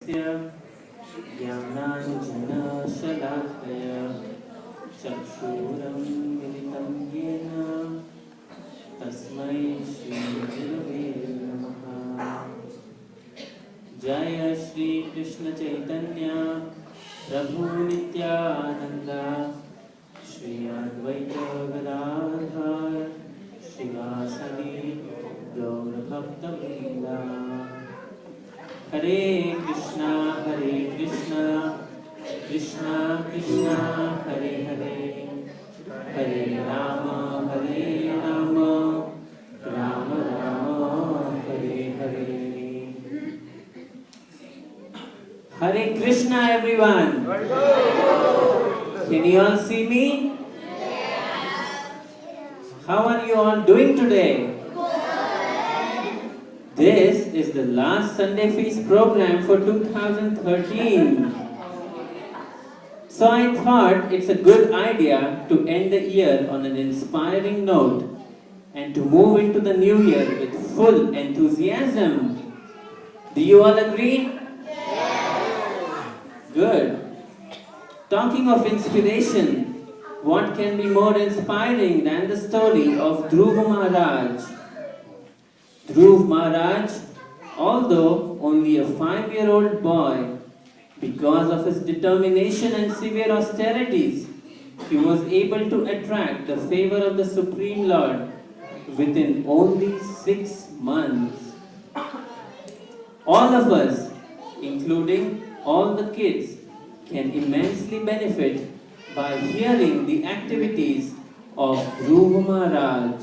ज्ञानाञ्जनशलाकया चक्षुरं मिलितं येन तस्मै श्रीगुरवे नमः। जय श्री कृष्ण चैतन्य प्रभु नित्यानंद श्री अद्वैत गदाधर श्रीवासदि गौर भक्तवृंद। हरे कृष्णा कृष्णा कृष्णा हरे हरे, हरे Ram Ram Ram Hare Hare. Hare Krishna everyone. Can you all see me? How are you all doing today? This is the last Sunday Feast program for 2013. So I thought it's a good idea to end the year on an inspiring note and to move into the new year with full enthusiasm. Do you all agree? Good. Talking of inspiration, what can be more inspiring than the story of Dhruva Maharaj? Dhruv Maharaj, although only a 5-year-old boy, because of his determination and severe austerities, he was able to attract the favor of the Supreme Lord within only 6 months. All of us, including all the kids, can immensely benefit by hearing the activities of Dhruv Maharaj.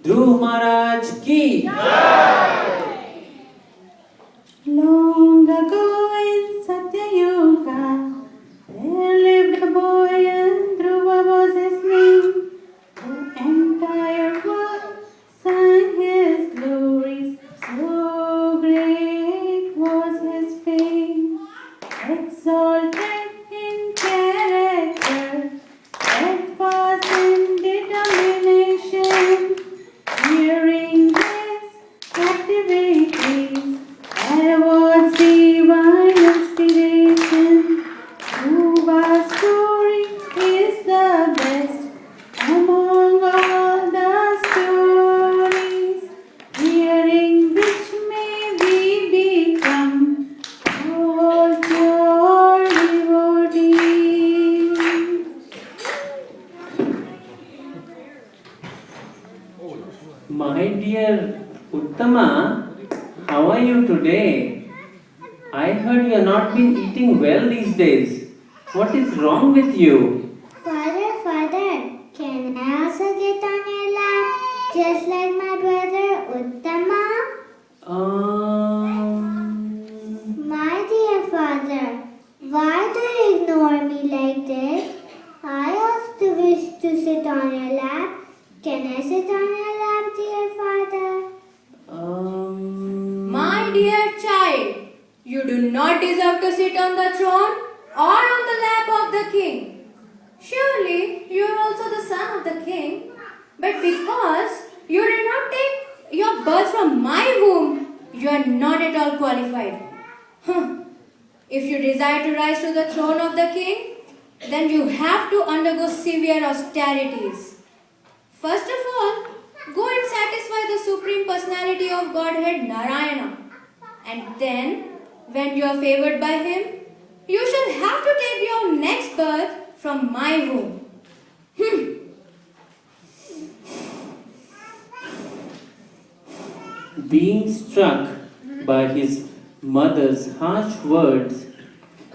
Dhruv Maharaj ki Long ago in Satyayuga, there lived a boy and Dhruva was his name. The entire world sang his glories, so great was his fame. Exalted in character, steadfast in determination, hearing his captivities, there was divine inspiration. Dhruva's story is the best among all the stories, hearing which may we become all pure devotees. My dear Uttama, how are you today? I heard you have not been eating well these days. What is wrong with you? Father, can I also get on your lap just like my brother Uttama? My dear father, why do you ignore me like this? I also wish to sit on your lap. Can I sit on your lap, dear father? My dear child, you do not deserve to sit on the throne or on the lap of the king. Surely you are also the son of the king, but because you did not take your birth from my womb, you are not at all qualified. If you desire to rise to the throne of the king, then you have to undergo severe austerities. First of all, go and satisfy the Supreme Personality of Godhead Narayana. And then, when you are favored by him, you shall have to take your next birth from my womb. Being struck by his mother's harsh words,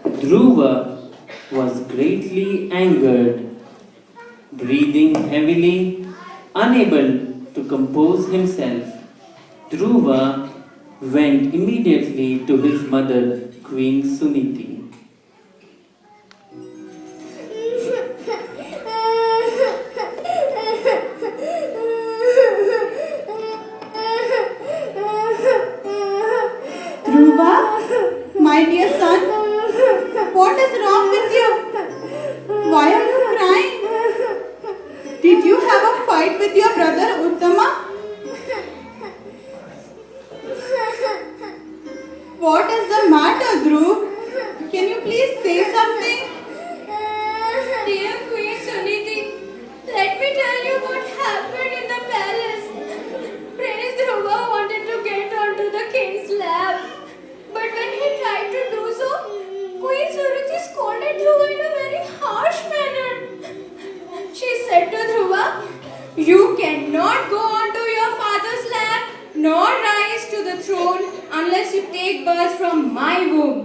Dhruva was greatly angered. Breathing heavily, unable to compose himself, Dhruva went immediately to his mother, Queen Suniti. Dhruva, my dear son, what is wrong with you? Why are you crying? Did you have a fight with your brother Uttama? What is the matter, Dhruv? Can you please say something? Dear Queen Suniti, let me tell you what happened in the palace. Prince Dhruva wanted to get onto the king's lap, but when he tried to do so, Queen Suniti scolded Dhruva in a very harsh manner. She said to Dhruva, "You cannot go onto your father's lap nor rise to the throne unless you take birth from my womb.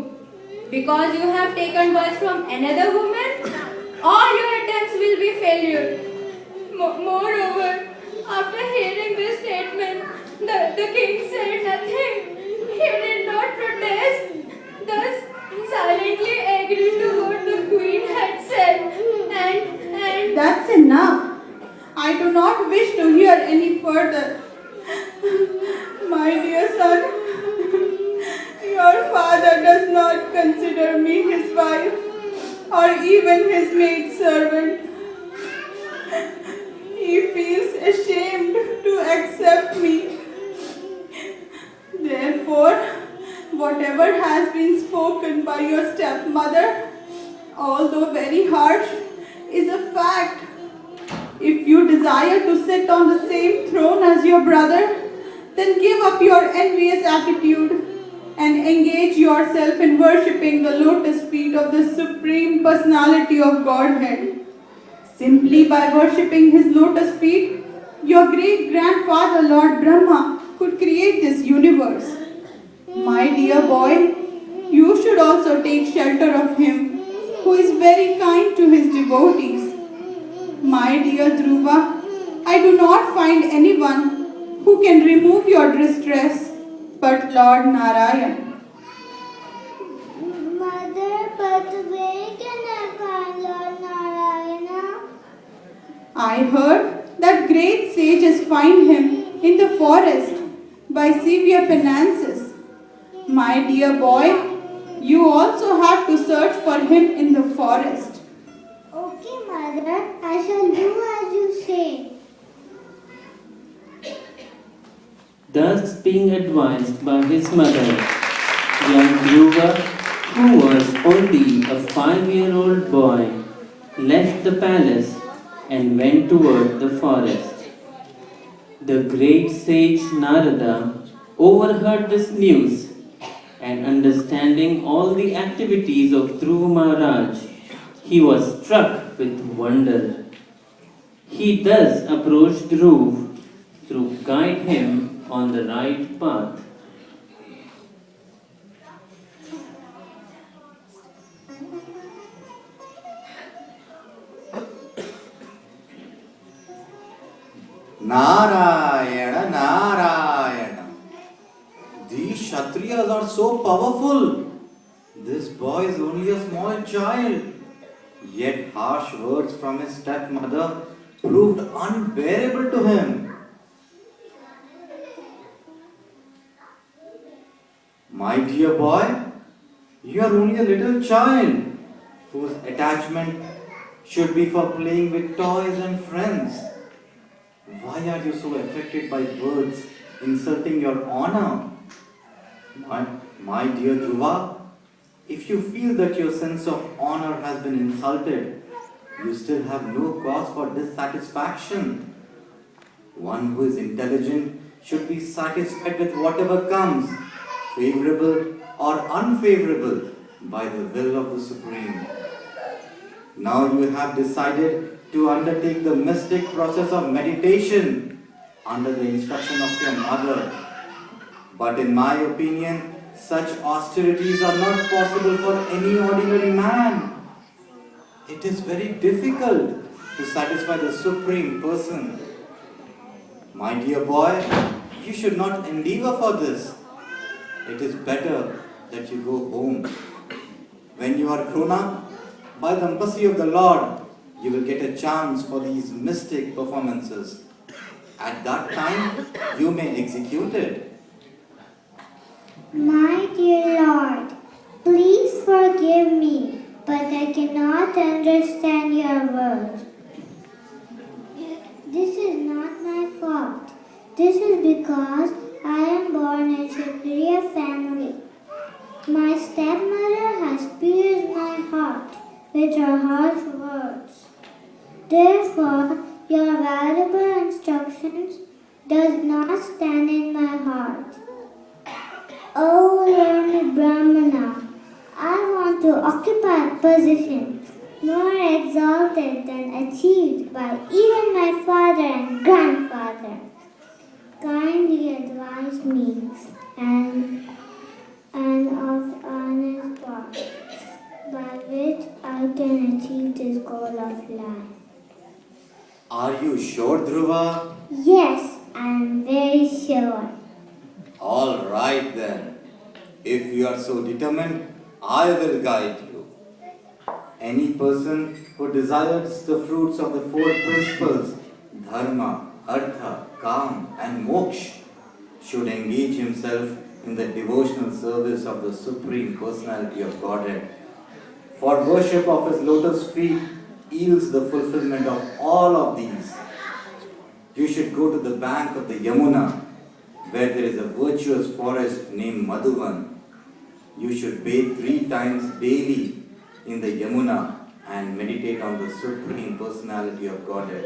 Because you have taken birth from another woman, all your attempts will be failure." Moreover, after hearing this statement, the king said nothing. He did not protest, thus silently agreed to what the queen had said. And That's enough. I do not wish to hear any further. My dear son, your father does not consider me his wife or even his maid servant. He feels ashamed to accept me. Therefore, whatever has been spoken by your stepmother, although very harsh, is a fact. If you desire to sit on the same throne as your brother, then give up your envious attitude and engage yourself in worshipping the lotus feet of the Supreme Personality of Godhead. Simply by worshipping his lotus feet, your great-grandfather Lord Brahma could create this universe. My dear boy, you should also take shelter of him, who is very kind to his devotees. My dear Dhruva, I do not find anyone who can remove your distress but Lord Narayan. Mother, but where can I find Lord Narayana? I heard that great sages find him in the forest by severe penances. My dear boy, you also have to search for him in the forest. Okay, mother, I shall do as you say. Thus being advised by his mother, young Dhruva, who was only a 5-year-old boy, left the palace and went toward the forest. The great sage Narada overheard this news, and understanding all the activities of Dhruva Maharaj, he was struck with wonder. He thus approached Dhruv to guide him on the right path. Narayana, Narayana. These Kshatriyas are so powerful. This boy is only a small child. Yet harsh words from his stepmother proved unbearable to him. My dear boy, you are only a little child whose attachment should be for playing with toys and friends. Why are you so affected by words insulting your honor? My dear Dhruva, if you feel that your sense of honor has been insulted, you still have no cause for dissatisfaction. One who is intelligent should be satisfied with whatever comes, favorable or unfavorable, by the will of the Supreme. Now you have decided to undertake the mystic process of meditation under the instruction of your mother. But in my opinion, such austerities are not possible for any ordinary man. It is very difficult to satisfy the Supreme Person. My dear boy, you should not endeavor for this. It is better that you go home. When you are grown up, by the mercy of the Lord, you will get a chance for these mystic performances. At that time, you may execute it. My dear Lord, please forgive me, but I cannot understand your words. This is not my fault. This is because I am born in a superior family. stepmother has pierced my heart with her harsh words. Therefore, your valuable instructions does not stand in my heart. O learned Brahmana, I want to occupy a position more exalted than achieved by even my father and grandfather. Kindly advise me and of honest path by which I can achieve this goal of life. Are you sure, Dhruva? Yes, I am very sure. All right then. If you are so determined, I will guide you. Any person who desires the fruits of the four principles, dharma, artha, kam, and moksha, should engage himself in the devotional service of the Supreme Personality of Godhead. For worship of his lotus feet yields the fulfillment of all of these. You should go to the bank of the Yamuna, where there is a virtuous forest named Madhuvan. You should bathe 3 times daily in the Yamuna and meditate on the Supreme Personality of Godhead.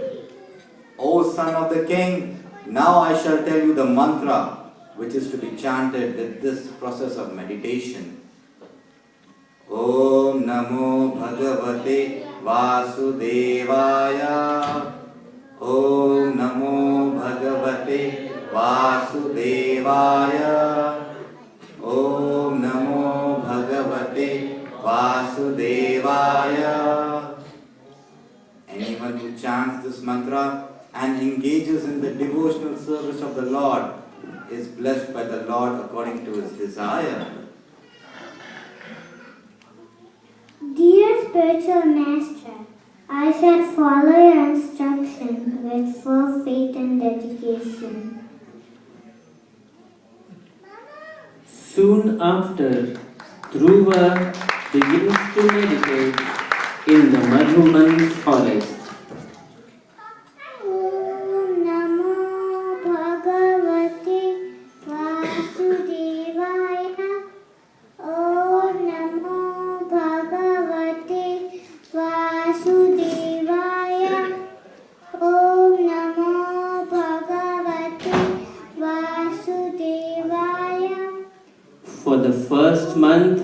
O son of the king, now I shall tell you the mantra which is to be chanted with this process of meditation. Om Namo Bhagavate Vasudevaya. Om Namo Bhagavate Vasudevaya. Om Namo Bhagavate Vasudevaya. Anyone who chants this mantra and engages in the devotional service of the Lord is blessed by the Lord according to his desire. Dear spiritual master, I shall follow your instruction with full faith and dedication. Soon after, Dhruva begins to meditate in the Madhuman forest. Om Namo Bhagavate Vasudevaya. Om Namo Bhagavate Vasudevaya. Om Namo Bhagavate Vasudevaya. For the first month,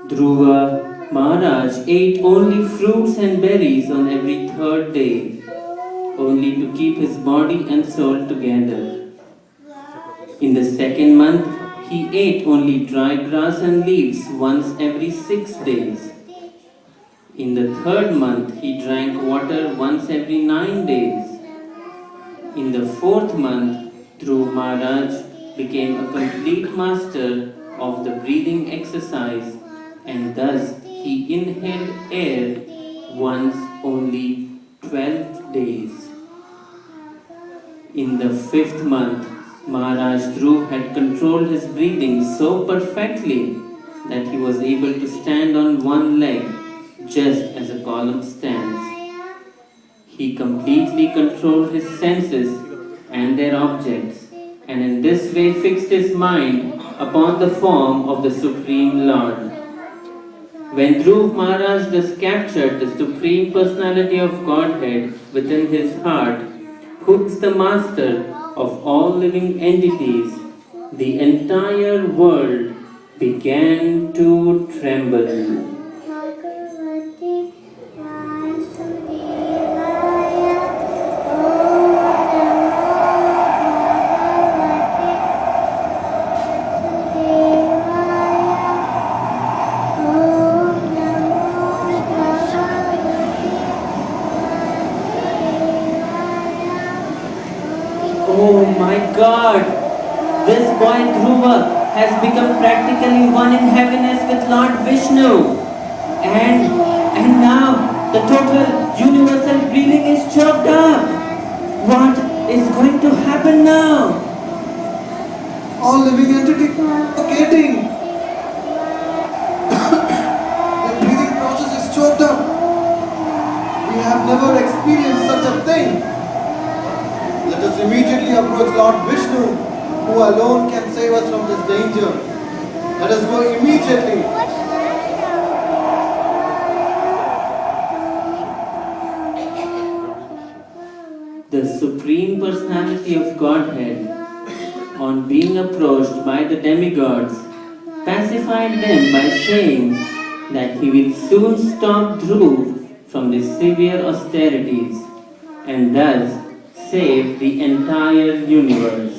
Dhruva Maharaj ate only fruits and berries on every third day, only to keep his body and soul together. In the second month, he ate only dry grass and leaves once every 6 days. In the third month, he drank water once every 9 days. In the fourth month, Dhruva Maharaj became a complete master of the breathing exercise, and thus he inhaled air once only 12 days. In the fifth month, Maharaj Dhruv had controlled his breathing so perfectly that he was able to stand on one leg just as a column stands. He completely controlled his senses and their objects, and in this way fixed his mind upon the form of the Supreme Lord. When Dhruv Maharaj thus captured the Supreme Personality of Godhead within his heart, who is the master of all living entities, the entire world began to tremble. Bhagavate Vasudevaya. Om Namo Bhagavate Oh my God! This boy Dhruva has become practically one in happiness with Lord Vishnu. And now the total universal breathing is choked up. What is going to happen now? All living entities suffocating. The breathing process is choked up. We have never experienced such a thing. Let us immediately approach Lord Vishnu, who alone can save us from this danger. Let us go immediately. Supreme Personality of Godhead, on being approached by the demigods, pacified them by saying that he will soon stop Dhruv from the severe austerities and thus save the entire universe.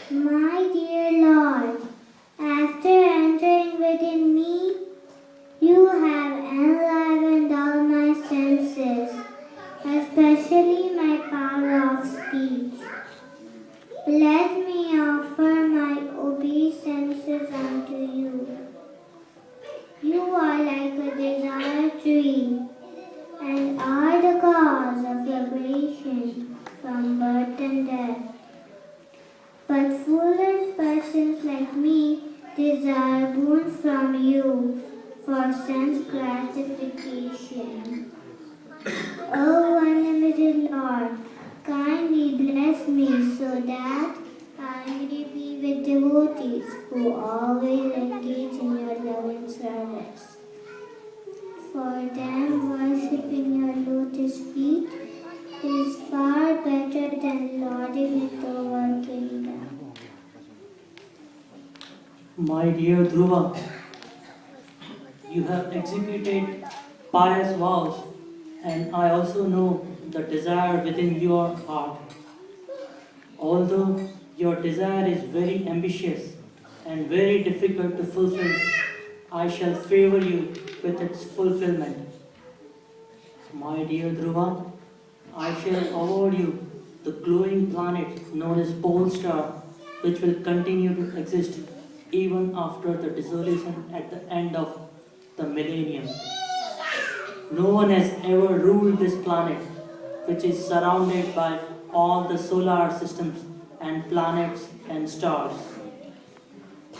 My dear Lord, after entering within me, you have enlivened all my senses, especially my power of speech. Let me offer my obeisances unto you. You are like a desire tree and are the cause of liberation from birth and death. But foolish persons like me desire boon from you for sense gratification. O unlimited Lord, kindly bless me so that I may be with devotees who always engage in your loving service. For them, worshipping your lotus feet is far better than lording it over kingdom. My dear Dhruva, you have executed pious vows, and I also know the desire within your heart. Although your desire is very ambitious and very difficult to fulfill, I shall favor you with its fulfillment. My dear Dhruva, I shall award you the glowing planet known as Pole Star, which will continue to exist even after the dissolution at the end of the millennium. No one has ever ruled this planet, which is surrounded by all the solar systems and planets and stars.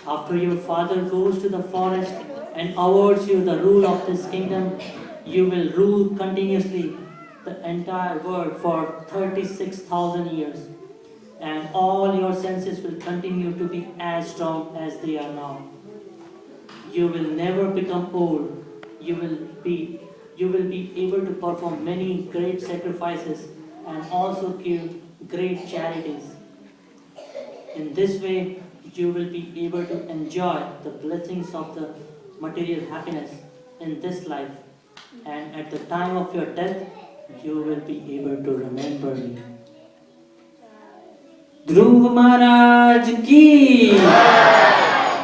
After your father goes to the forest and awards you the rule of this kingdom, you will rule continuously the entire world for 36,000 years, and all your senses will continue to be as strong as they are now. You will never become old. You will be able to perform many great sacrifices and also give great charities. In this way, you will be able to enjoy the blessings of the material happiness in this life, and at the time of your death, you will be able to remember me. ध्रुव महाराज की,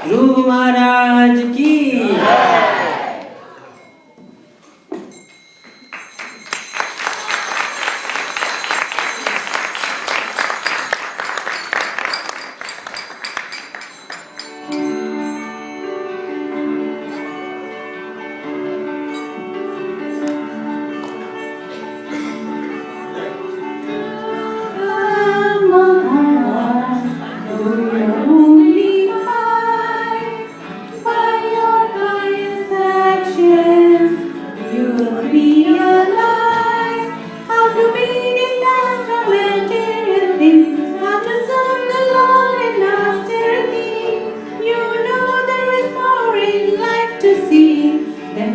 ध्रुव महाराज की।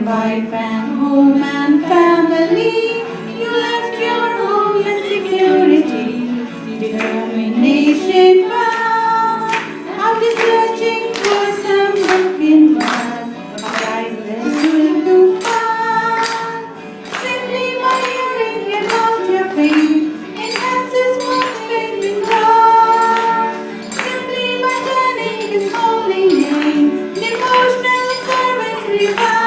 Wife and home and family, you left your home and security, determination bound, after searching for some broken glass, priceless will you find, simply by hearing about your fate, enhances one's faith in God, simply by chanting His holy name, devotional service revives.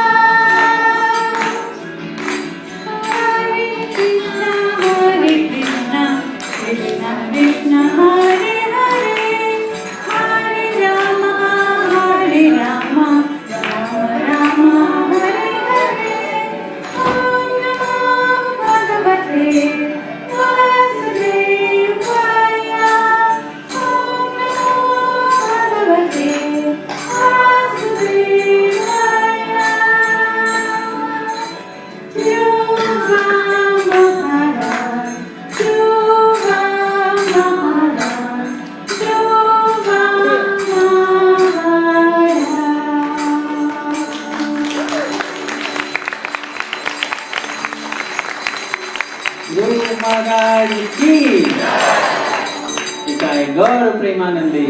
Gaur Premanandi.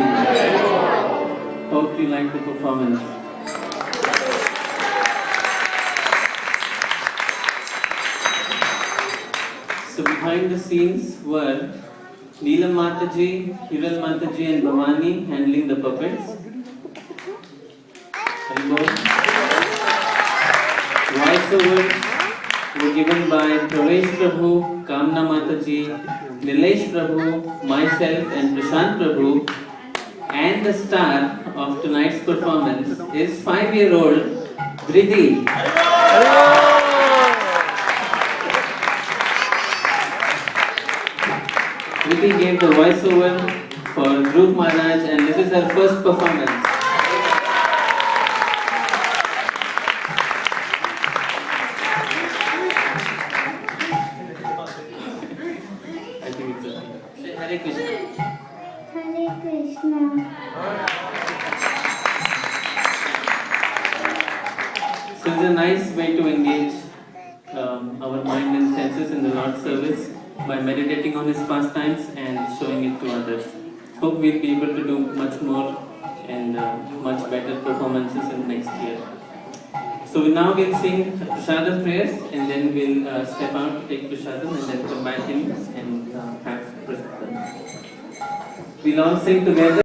Hope you like the performance. So behind the scenes were Neelam Mataji, Hiral Mataji and Bhavani handling the puppets. Voiceovers were given by Pravesh Prabhu, Kamna Mataji, Nilesh Prabhu, myself and Prashant Prabhu. And the star of tonight's performance is 5-year-old Dhriti. Dhriti gave the voiceover for Dhruv Maharaj and this is her first performance. I think it's a... Say Hare Krishna. Hare Krishna. So it's a nice way to engage our mind and senses in the Lord's service by meditating on His pastimes and showing it to others. Hope we'll be able to do much more and much better performances in next year. So now we'll sing Prasadam prayers and then we'll step out to take Prasadam and then come back in and have Prasadam. We'll all sing together.